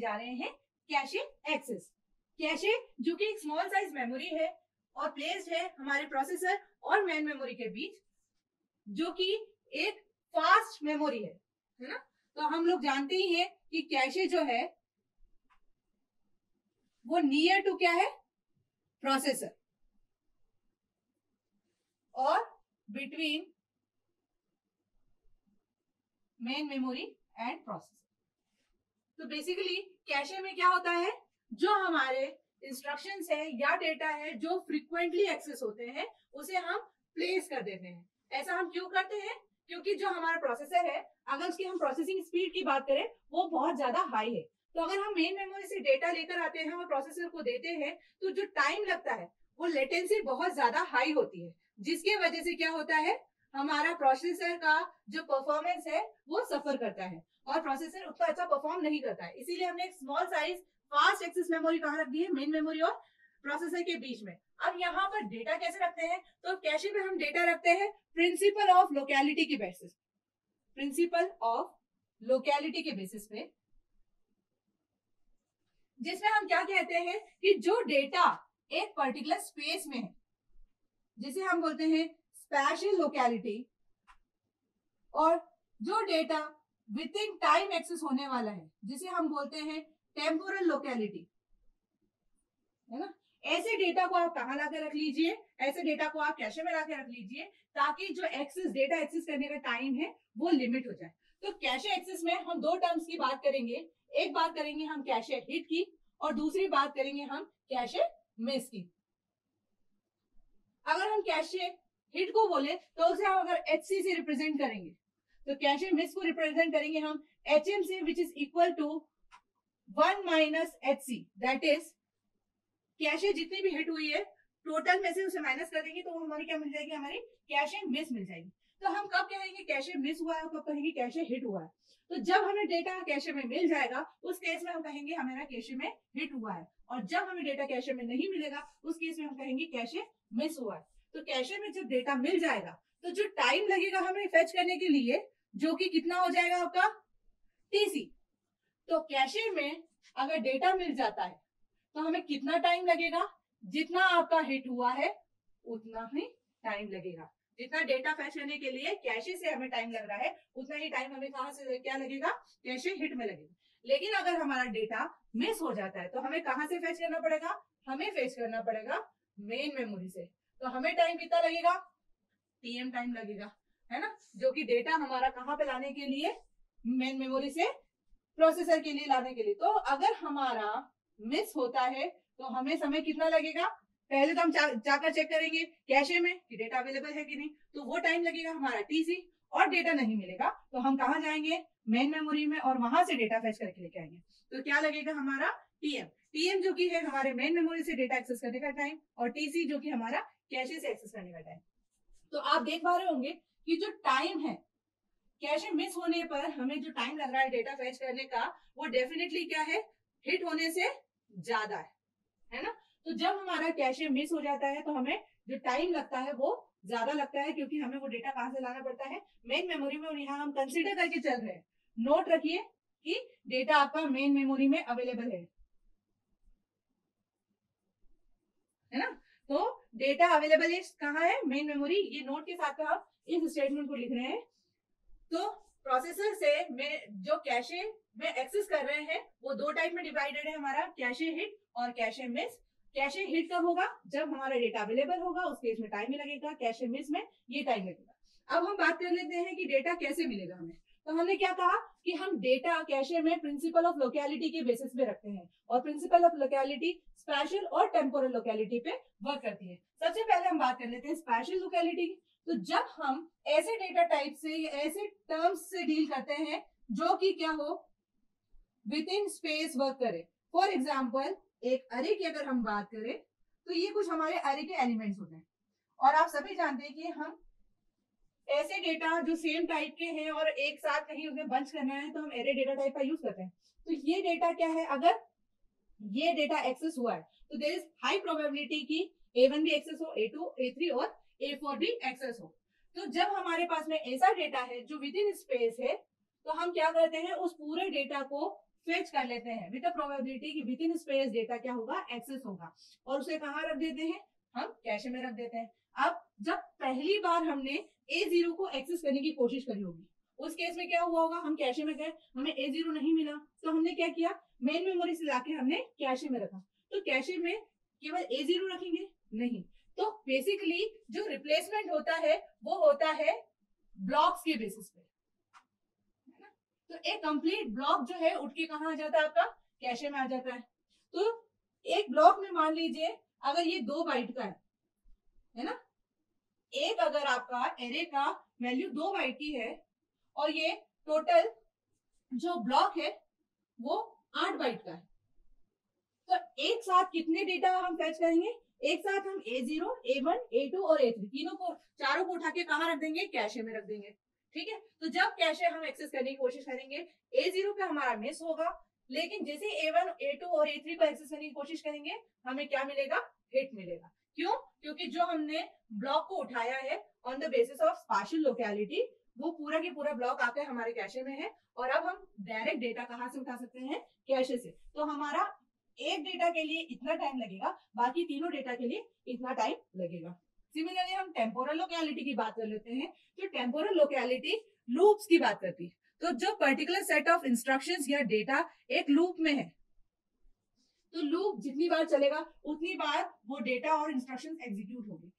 जा रहे हैं कैशे एक्सेस। कैशे जो कि एक स्मॉल साइज मेमोरी है और प्लेस्ड है हमारे प्रोसेसर और मेन मेमोरी के बीच, जो कि एक फास्ट मेमोरी है ना। तो हम लोग जानते ही हैं कि कैशे जो है वो नियर टू क्या है, प्रोसेसर, और between main memory and processor. तो बेसिकली कैशे में क्या होता है, जो हमारे इंस्ट्रक्शंस है या डेटा है जो फ्रीक्वेंटली एक्सेस होते हैं उसे हम प्लेस कर देते हैं। ऐसा हम क्यों करते हैं, क्योंकि जो हमारा प्रोसेसर है, अगर उसकी हम प्रोसेसिंग स्पीड की बात करें वो बहुत ज्यादा हाई है, तो अगर हम मेन मेमोरी से डेटा लेकर आते हैं और प्रोसेसर को देते हैं तो जो टाइम लगता है वो लेटेंसी बहुत ज्यादा हाई होती है, जिसकी वजह से क्या होता है, हमारा प्रोसेसर का जो परफॉर्मेंस है वो सफर करता है और प्रोसेसर उतना अच्छा परफॉर्म नहीं करता है। इसीलिए हमने एक small size fast access memory कहाँ रख दी है, मेन मेमोरी और प्रोसेसर के बीच में। अब यहाँ पर डेटा कैसे रखते हैं, तो कैशे में हम डेटा रखते हैं प्रिंसिपल ऑफ लोकेलिटी के बेसिस, प्रिंसिपल ऑफ लोकेलिटी के बेसिस पे, जिसमें हम क्या कहते हैं कि जो डेटा एक पर्टिकुलर स्पेस में है जिसे हम बोलते हैं स्पैशियल लोकेलिटी, और जो data within time access होने वाला है जिसे हम बोलते हैं टेम्पोरल लोकेलिटी, है ना। ऐसे डेटा को आप कहाँ लाकर रख लीजिए, ऐसे डेटा को आप कैशे में लाकर रख लीजिए ताकि जो एक्सेस डेटा एक्सेस करने का टाइम है वो लिमिट हो जाए। तो कैशे एक्सेस में हम दो टर्म्स की बात करेंगे, एक बात करेंगे हम कैशे हिट की और दूसरी बात करेंगे हम कैशे मिस की। अगर हम कैशे हिट को बोले तो उसे हम अगर HC से रिप्रेजेंट करेंगे, तो कैशे मिस को रिप्रेजेंट करेंगे हम HM से, which is equal to 1 minus HC, that is cache जितनी भी हिट हुई है टोटल में से उसे माइनस कर देंगे तो वो हमारी क्या मिल जाएगी, हमारी कैशे मिस मिल जाएगी। तो हम कब कहेंगे कैशे मिस हुआ है और कब कहेंगे कैशे हिट हुआ है, तो जब हमें डेटा कैशे में मिल जाएगा उस केस में हम कहेंगे हमारा कैशे में हिट हुआ है, और जब हमें डेटा कैशे में नहीं मिलेगा उस केस में हम कहेंगे कैशे मिस हुआ है। तो कैशे में जब डेटा मिल जाएगा तो जो टाइम लगेगा हमें फेच करने के लिए, जो कि कितना हो जाएगा आपका TC। तो कैशे में अगर डेटा मिल जाता है तो हमें कितना टाइम लगेगा, जितना आपका हिट हुआ है उतना ही टाइम लगेगा। जितना डेटा फैच करने के लिए कैशे से हमें टाइम लग रहा है उतना ही टाइम हमें कहां से क्या लगेगा, कैशे हिट में लगेगा। लेकिन अगर हमारा डेटा मिस हो जाता है तो हमें कहां से फेच करना पड़ेगा, हमें फेच करना पड़ेगा मेन मेमोरी से। तो हमें टाइम कितना लगेगा, TM टाइम लगेगा, है ना, जो कि डेटा हमारा कहां पे लाने के लिए, मेन मेमोरी से प्रोसेसर के लिए लाने के लिए। तो अगर हमारा मिस होता है तो हमें समय कितना लगेगा, पहले तो हम जाकर चेक करेंगे कैशे में कि डेटा अवेलेबल है कि नहीं, तो वो टाइम लगेगा हमारा TC, और डेटा नहीं मिलेगा तो हम कहाँ जाएंगे, मेन मेमोरी में, और वहां से डेटा फेच करके लेके आएंगे। तो क्या लगेगा हमारा TM जो कि है हमारे मेन मेमोरी से डेटा एक्सेस करने का टाइम, और TC जो कि हमारा कैशे से एक्सेस करने का टाइम। तो आप देख पा रहे होंगे कि जो टाइम है कैशे मिस होने पर हमें जो टाइम लग रहा है डेटा फेच करने का वो डेफिनेटली क्या है, हिट होने से ज्यादा है ना। तो जब हमारा कैशे मिस हो जाता है तो हमें जो टाइम लगता है वो ज्यादा लगता है, क्योंकि हमें वो डेटा कहां से लाना पड़ता है, मेन मेमोरी में। और यहाँ हम कंसीडर करके चल रहे हैं, नोट रखिए कि डेटा आपका मेन मेमोरी में अवेलेबल है ना। तो डेटा अवेलेबल कहाँ है, मेन मेमोरी। ये नोट के साथ आप इस स्टेटमेंट को लिख रहे हैं। तो प्रोसेसर से में जो कैशे में एक्सेस कर रहे हैं वो दो टाइप में डिवाइडेड है हमारा, कैशे हिट और कैशे मिस। कैशे हिट कब होगा, जब हमारा डेटा अवेलेबल होगा, उस केस में टाइम लगेगा। कैशे मिस में ये टाइम लगेगा। अब हम बात कर लेते हैं कि डेटा कैसे मिलेगा हमें। तो हमने क्या कहा कि हम डेटा कैशे में प्रिंसिपल ऑफ लोकेलिटी के बेसिस पे रखते हैं, और प्रिंसिपल ऑफ लोकेलिटी स्पैशियल और टेम्पोरल लोकेलिटी पे वर्क करती है। सबसे पहले हम बात कर लेते हैं स्पैशियल लोकेलिटी। तो जब हम ऐसे डेटा टाइप से या ऐसे टर्म्स से डील करते हैं जो कि क्या हो, विद इन स्पेस वर्क करे। फॉर एग्जाम्पल एक अरे की अगर हम बात करें तो ये कुछ हमारे अरे के एलिमेंट्स होते हैं, और आप सभी जानते हैं कि हम ऐसे डेटा जो सेम टाइप के हैं और एक साथ कहीं उन्हें बंच करना है तो हम एरे डेटा टाइप का यूज करते हैं। तो ये डेटा क्या है, अगर ये डेटा एक्सेस हुआ है तो देयर इज हाई प्रोबेबिलिटी कि A1 भी एक्सेस हो, A2, A3 और A4 भी एक्सेस हो। तो जब हमारे पास में ऐसा डेटा है जो विद इन स्पेस है तो हम क्या करते हैं, उस पूरे डेटा को फेच कर लेते हैं विद द प्रोबेबिलिटी कि विद इन स्पेस डेटा क्या होगा, एक्सेस होगा, और उसे कहाँ रख देते हैं, हम कैशे में रख देते हैं। अब जब पहली बार हमने A0 को एक्सेस करने की कोशिश करी होगी, उस केस में क्या हुआ होगा, हम कैशे में गए, हमें A0 नहीं मिला, तो हमने क्या किया, मेन मेमोरी से लाके हमने कैशे में रखा। तो कैशे में केवल A0 रखेंगे नहीं, तो बेसिकली जो रिप्लेसमेंट होता है वो होता है ब्लॉक्स के बेसिस पे, है ना। तो एक कंप्लीट ब्लॉक जो है उठ के कहाँ आ जाता है, आपका कैशे में आ जाता है। तो एक ब्लॉक में मान लीजिए अगर ये 2 बाइट का है ना, एक अगर आपका एरे का वैल्यू 2 बाइट की है और ये टोटल जो ब्लॉक है वो 8 बाइट का है, तो एक साथ कितने डेटा हम फेच करेंगे, एक साथ हम A0, A1, A2 और A3 तीनों को, चारों को उठा के कहाँ रख देंगे, कैशे में रख देंगे। ठीक है, तो जब कैशे हम एक्सेस करने की कोशिश करेंगे, A0 पे हमारा मिस होगा, लेकिन जैसे A1, A2 और A3 को एक्सेस करने की कोशिश करेंगे, हमें क्या मिलेगा, हिट मिलेगा। क्यों, क्योंकि जो हमने ब्लॉक को उठाया है on the basis of spatial locality, वो पूरा की पूरा ब्लॉक आकर हमारे कैशे में है, और अब हम डायरेक्ट डेटा कहाँ से उठा सकते हैं, कैशे से। तो हमारा एक डेटा के लिए इतना टाइम लगेगा, बाकी तीनों डेटा के लिए इतना टाइम लगेगा। सिमिलरली हम टेम्पोरल लोकेलिटी की बात कर लेते हैं, तो टेम्पोरल लोकेलिटी लूप्स की बात करती है। तो जो पर्टिकुलर सेट ऑफ इंस्ट्रक्शंस या डेटा एक लूप में है, तो लूप जितनी बार चलेगा उतनी बार वो डेटा और इंस्ट्रक्शंस एग्जीक्यूट होंगे।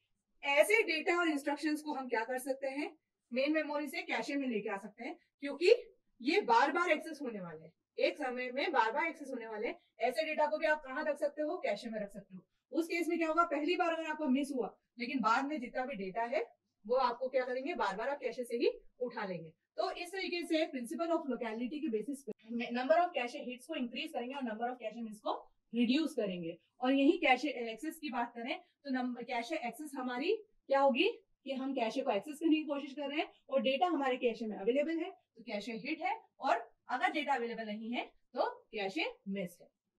ऐसे डेटा और इंस्ट्रक्शंस को हम क्या कर सकते हैं, मेन मेमोरी से कैशे में लेके आ सकते हैं, क्योंकि ये बार बार एक्सेस होने वाले हैं, एक समय में बार बार एक्सेस होने वाले हैं। ऐसे डेटा को भी आप कहाँ रख सकते हो, कैशे में रख सकते हो। उस केस में क्या होगा, पहली बार अगर आपका मिस हुआ, लेकिन बाद में जितना भी डेटा है वो आपको क्या करेंगे, बार बार आप कैशे से ही उठा लेंगे। तो इस तरीके से प्रिंसिपल ऑफ लोकेलिटी के बेसिस पे नंबर ऑफ कैशे हिट्स को इंक्रीज करेंगे और नंबर ऑफ कैशे मिस को रिड्यूस करेंगे। और यही कैशे एक्सेस की बात करें तो नंबर कैशे एक्सेस हमारी क्या होगी कि हम कैशे को एक्सेस करने की कोशिश कर रहे हैं और डेटा हमारे कैशे में अवेलेबल है, तो कैशे हिट है, और अगर डेटा अवेलेबल नहीं है तो कैशे मिस है।